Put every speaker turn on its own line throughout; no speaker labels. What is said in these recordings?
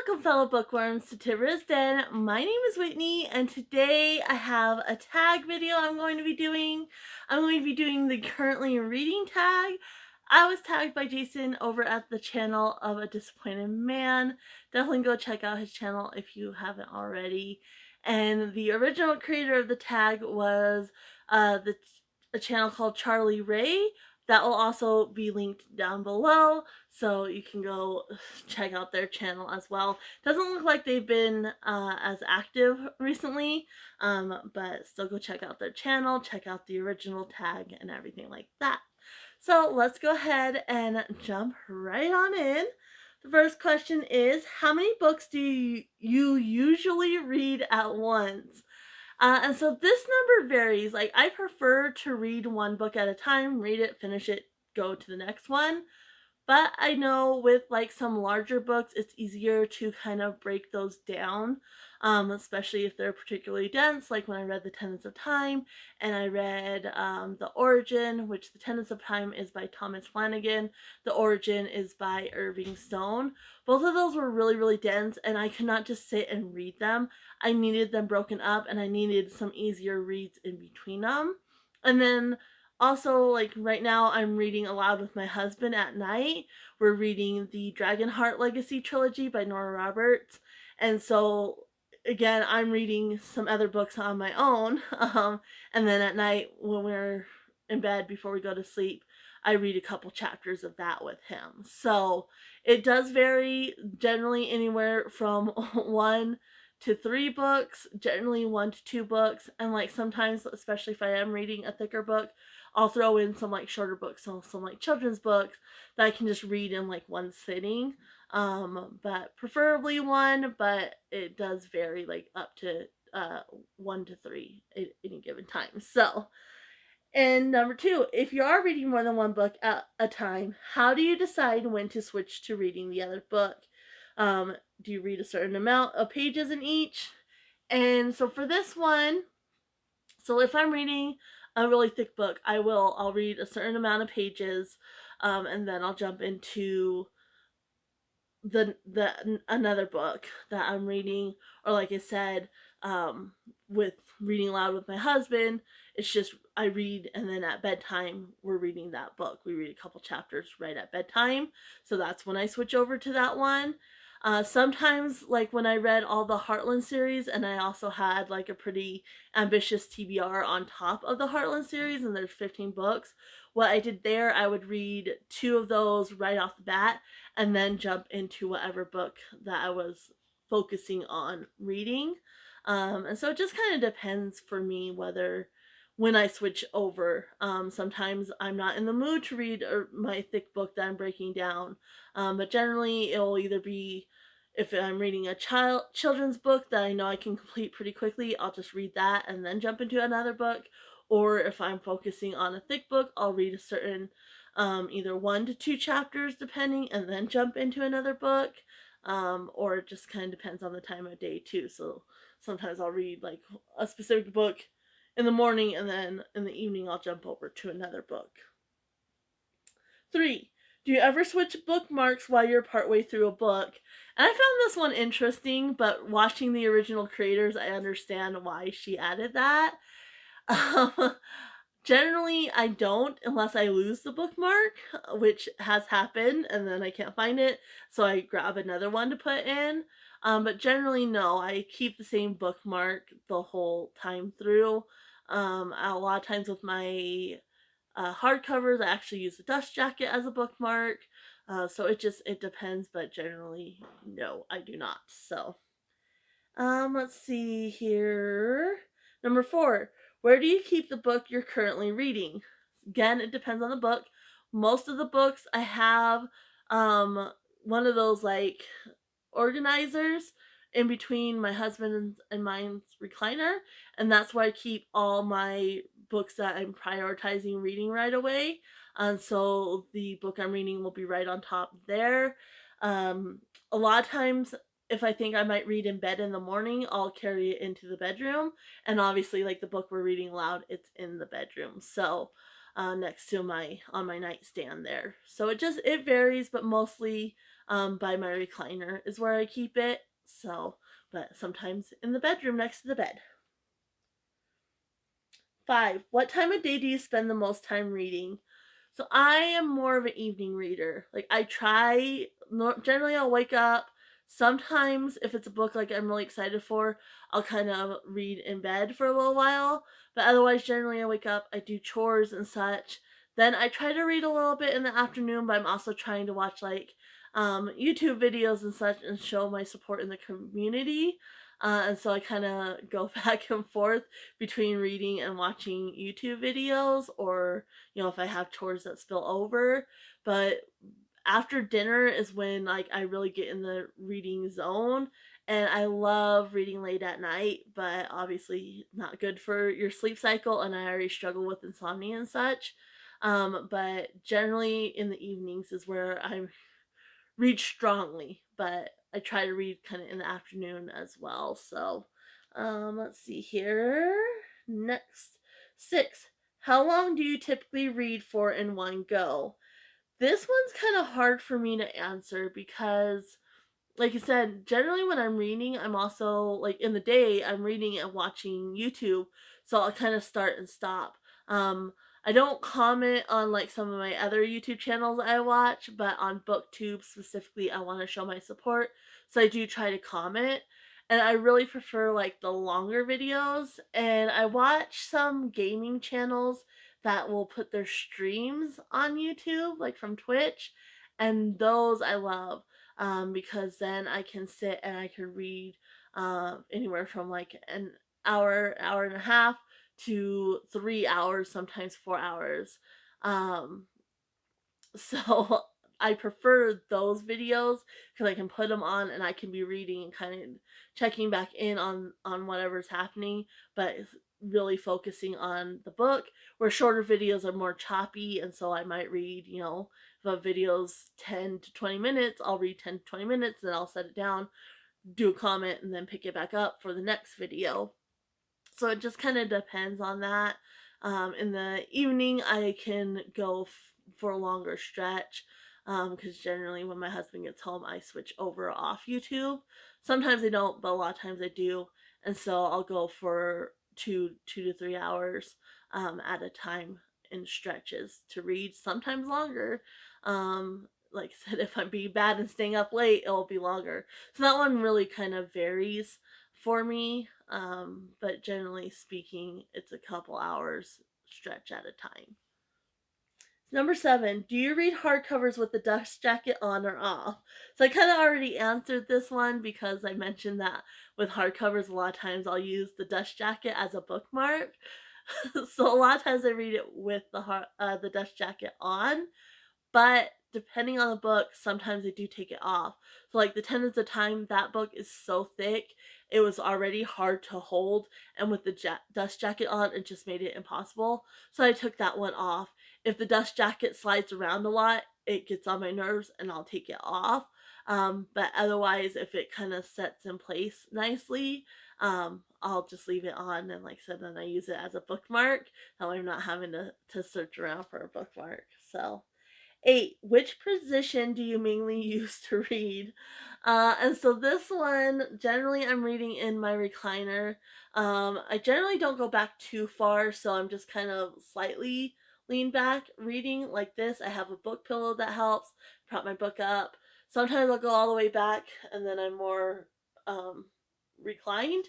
Welcome, fellow bookworms, to Tibra's Den. My name is Whitney, and today I have a tag video I'm going to be doing. I'm going to be doing the currently reading tag. I was tagged by Jason over at the channel of A Disappointed Man. Definitely go check out his channel if you haven't already. And the original creator of the tag was a channel called Charlie Ray. That will also be linked down below, so you can go check out their channel as well. Doesn't look like they've been as active recently, but still go check out their channel, check out the original tag and everything like that. So let's go ahead and jump right on in. The first question is, how many books do you usually read at once? And so this number varies. Like, I prefer to read one book at a time, read it, finish it, go to the next one. But I know with like some larger books, it's easier to kind of break those down, especially if they're particularly dense. Like when I read The Tenants of Time and I read The Origin, which The Tenants of Time is by Thomas Flanagan. The Origin is by Irving. Both of those were really, really dense, and I could not just sit and read them. I needed them broken up, and I needed some easier reads in between them. And then also, like right now, I'm reading aloud with my husband at night. We're reading the Dragonheart Legacy trilogy by Nora Roberts. And so, again, I'm reading some other books on my own. And then at night, when we're in bed before we go to sleep, I read a couple chapters of that with him. So it does vary, generally anywhere from 1 to 3 books, generally 1 to 2 books. And like sometimes, especially if I am reading a thicker book, I'll throw in some like shorter books, so some like children's books that I can just read in like one sitting. But preferably one, but it does vary like up to 1 to 3 at any given time. So, and number two, if you are reading more than one book at a time, how do you decide when to switch to reading the other book? Do you read a certain amount of pages in each? And so for this one, so if I'm reading a really thick book, I'll read a certain amount of pages, and then I'll jump into the another book that I'm reading. Or like I said, with reading aloud with my husband, it's just I read, and then at bedtime we're reading that book. We read a couple chapters right at bedtime, so that's when I switch over to that one. Sometimes, like when I read all the Heartland series, and I also had like a pretty ambitious TBR on top of the Heartland series, and there's 15 books. What I did there, I would read 2 of those right off the bat, and then jump into whatever book that I was focusing on reading. And so it just kind of depends for me whether when I switch over. Sometimes I'm not in the mood to read my thick book that I'm breaking down, but generally it'll either be if I'm reading a children's book that I know I can complete pretty quickly, I'll just read that and then jump into another book. Or if I'm focusing on a thick book, I'll read a certain either 1 to 2 chapters depending, and then jump into another book. Or it just kind of depends on the time of day too. So sometimes I'll read like a specific book in the morning, and then in the evening I'll jump over to another book. 3. Do you ever switch bookmarks while you're partway through a book? And I found this one interesting, but watching the original creators, I understand why she added that. Um, Generally, I don't unless I lose the bookmark, which has happened, and then I can't find it, so I grab another one to put in. But generally, no, I keep the same bookmark the whole time through. A lot of times with my hardcovers, I actually use the dust jacket as a bookmark. So it depends, but generally, no, I do not. So, let's see here. Number 4, where do you keep the book you're currently reading? Again, it depends on the book. Most of the books I have one of those like organizers in between my husband and mine's recliner, and that's where I keep all my books that I'm prioritizing reading right away. And so the book I'm reading will be right on top there. A lot of times, if I think I might read in bed in the morning, I'll carry it into the bedroom. And obviously, like the book we're reading aloud, it's in the bedroom. So next to my nightstand there. So it varies, but mostly by my recliner is where I keep it. So, but sometimes in the bedroom next to the bed. 5. What time of day do you spend the most time reading? So I am more of an evening reader. Like I try, generally I'll wake up. Sometimes if it's a book like I'm really excited for, I'll kind of read in bed for a little while. But otherwise, generally I wake up, I do chores and such. Then I try to read a little bit in the afternoon, but I'm also trying to watch like YouTube videos and such and show my support in the community. And so I kind of go back and forth between reading and watching YouTube videos, or if I have chores that spill over. But after dinner is when like I really get in the reading zone, and I love reading late at night, but obviously not good for your sleep cycle, and I already struggle with insomnia and such. But generally in the evenings is where I read strongly, but I try to read kind of in the afternoon as well. So, let's see here. Next, 6. How long do you typically read for in one go? This one's kind of hard for me to answer because, like I said, generally when I'm reading, I'm also like in the day, I'm reading and watching YouTube, so I'll kind of start and stop. Um, I don't comment on like some of my other YouTube channels I watch, but on BookTube specifically, I want to show my support, so I do try to comment. And I really prefer like the longer videos, and I watch some gaming channels that will put their streams on YouTube, like from Twitch, and those I love, because then I can sit and I can read anywhere from like an hour, hour and a half to 3 hours, sometimes 4 hours. Um, so I prefer those videos because I can put them on and I can be reading and kind of checking back in on whatever's happening, but it's really focusing on the book. Where shorter videos are more choppy, and so I might read, if a video's 10 to 20 minutes, I'll read 10 to 20 minutes, then I'll set it down, do a comment, and then pick it back up for the next video. So it just kind of depends on that. In the evening, I can go for a longer stretch because generally when my husband gets home, I switch over off YouTube. Sometimes I don't, but a lot of times I do, and so I'll go for 2 to 3 hours at a time in stretches to read. Sometimes longer. Like I said, if I'm being bad and staying up late, it'll be longer. So that one really kind of varies for me, but generally speaking, it's a couple hours stretch at a time. Number 7, do you read hardcovers with the dust jacket on or off? So I kind of already answered this one because I mentioned that with hardcovers, a lot of times I'll use the dust jacket as a bookmark. So a lot of times I read it with the dust jacket on, but depending on the book, sometimes I do take it off. So like the Tenants of Time, that book is so thick, it was already hard to hold, and with the dust jacket on, it just made it impossible. So I took that one off. If the dust jacket slides around a lot, it gets on my nerves, and I'll take it off. But otherwise, if it kind of sets in place nicely, I'll just leave it on, and like I said, then I use it as a bookmark. That way I'm not having to search around for a bookmark. So 8, which position do you mainly use to read? And so this one, generally I'm reading in my recliner. I generally don't go back too far, so I'm just kind of slightly lean back reading like this. I have a book pillow that helps prop my book up. Sometimes I'll go all the way back and then I'm more reclined.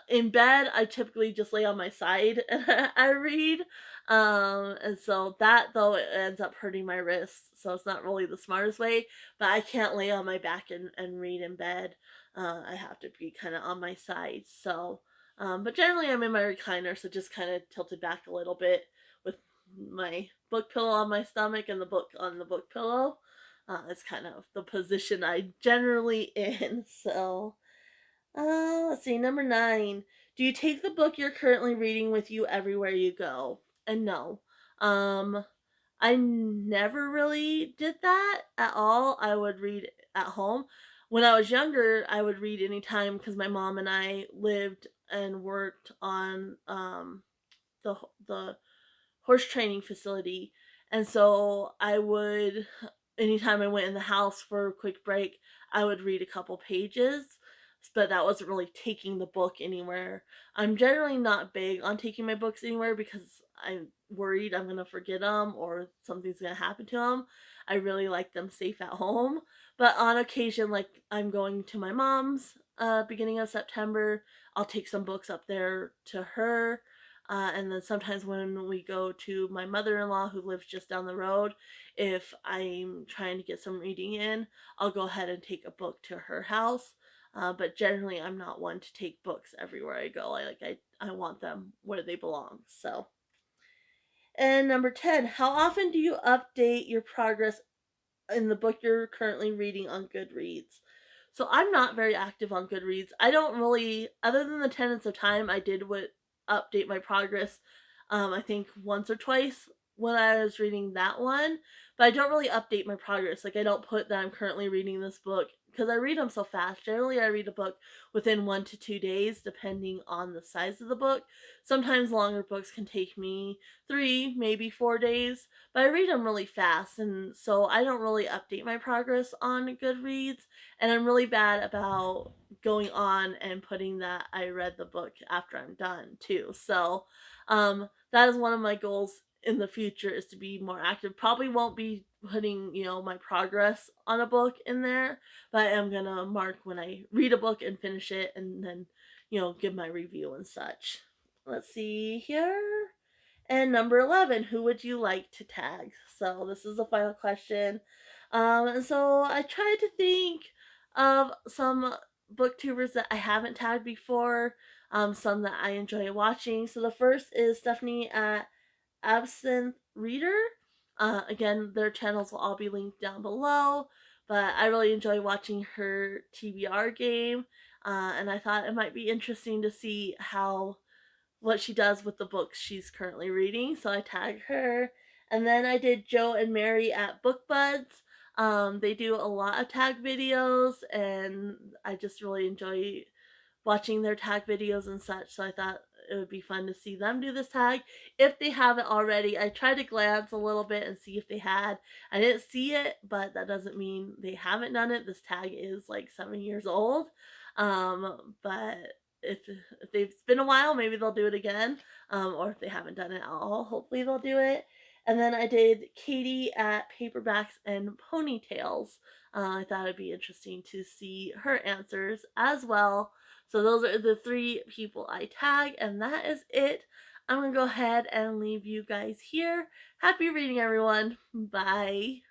In bed, I typically just lay on my side and I read. And so that, though, it ends up hurting my wrists. So it's not really the smartest way, but I can't lay on my back and read in bed. I have to be kind of on my side. So, but generally I'm in my recliner, so just kind of tilted back a little bit with my book pillow on my stomach and the book on the book pillow. It's kind of the position I generally in. So, let's see. Number 9. Do you take the book you're currently reading with you everywhere you go? And no. Um, I never really did that at all. I would read at home. When I was younger, I would read anytime because my mom and I lived and worked on the horse training facility, and so I would anytime I went in the house for a quick break, I would read a couple pages, but that wasn't really taking the book anywhere. I'm generally not big on taking my books anywhere because I'm worried I'm going to forget them or something's going to happen to them. I really like them safe at home. But on occasion, like I'm going to my mom's beginning of September, I'll take some books up there to her. And then sometimes when we go to my mother in law, who lives just down the road, if I'm trying to get some reading in, I'll go ahead and take a book to her house. But generally, I'm not one to take books everywhere I go. I want them where they belong. So, and number 10, how often do you update your progress in the book you're currently reading on Goodreads? So I'm not very active on Goodreads. I don't really, other than the Tenants of Time, I did what update my progress. I think once or twice when I was reading that one, but I don't really update my progress. Like I don't put that I'm currently reading this book because I read them so fast. Generally, I read a book within 1 to 2 days, depending on the size of the book. Sometimes longer books can take me 3, maybe 4 days, but I read them really fast, and so I don't really update my progress on Goodreads, and I'm really bad about going on and putting that I read the book after I'm done too. So, that is one of my goals in the future is to be more active. Probably won't be putting, my progress on a book in there, but I am gonna mark when I read a book and finish it and then, give my review and such. Let's see here. And number 11, who would you like to tag? So this is the final question. And so I tried to think of some booktubers that I haven't tagged before, some that I enjoy watching. So the first is Stephanie at Absinthe Reader. Again, their channels will all be linked down below, but I really enjoy watching her TBR game, and I thought it might be interesting to see what she does with the books she's currently reading, so I tagged her. And then I did Joe and Mary at BookBuds. They do a lot of tag videos, and I just really enjoy watching their tag videos and such, so I thought it would be fun to see them do this tag. If they haven't already, I tried to glance a little bit and see if they had. I didn't see it, but that doesn't mean they haven't done it. This tag is like 7 years old. But if they've been a while, maybe they'll do it again. Or if they haven't done it at all, hopefully they'll do it. And then I did Katie at Paperbacks and Ponytails. I thought it'd be interesting to see her answers as well. So those are the 3 people I tag, and that is it. I'm going to go ahead and leave you guys here. Happy reading, everyone. Bye.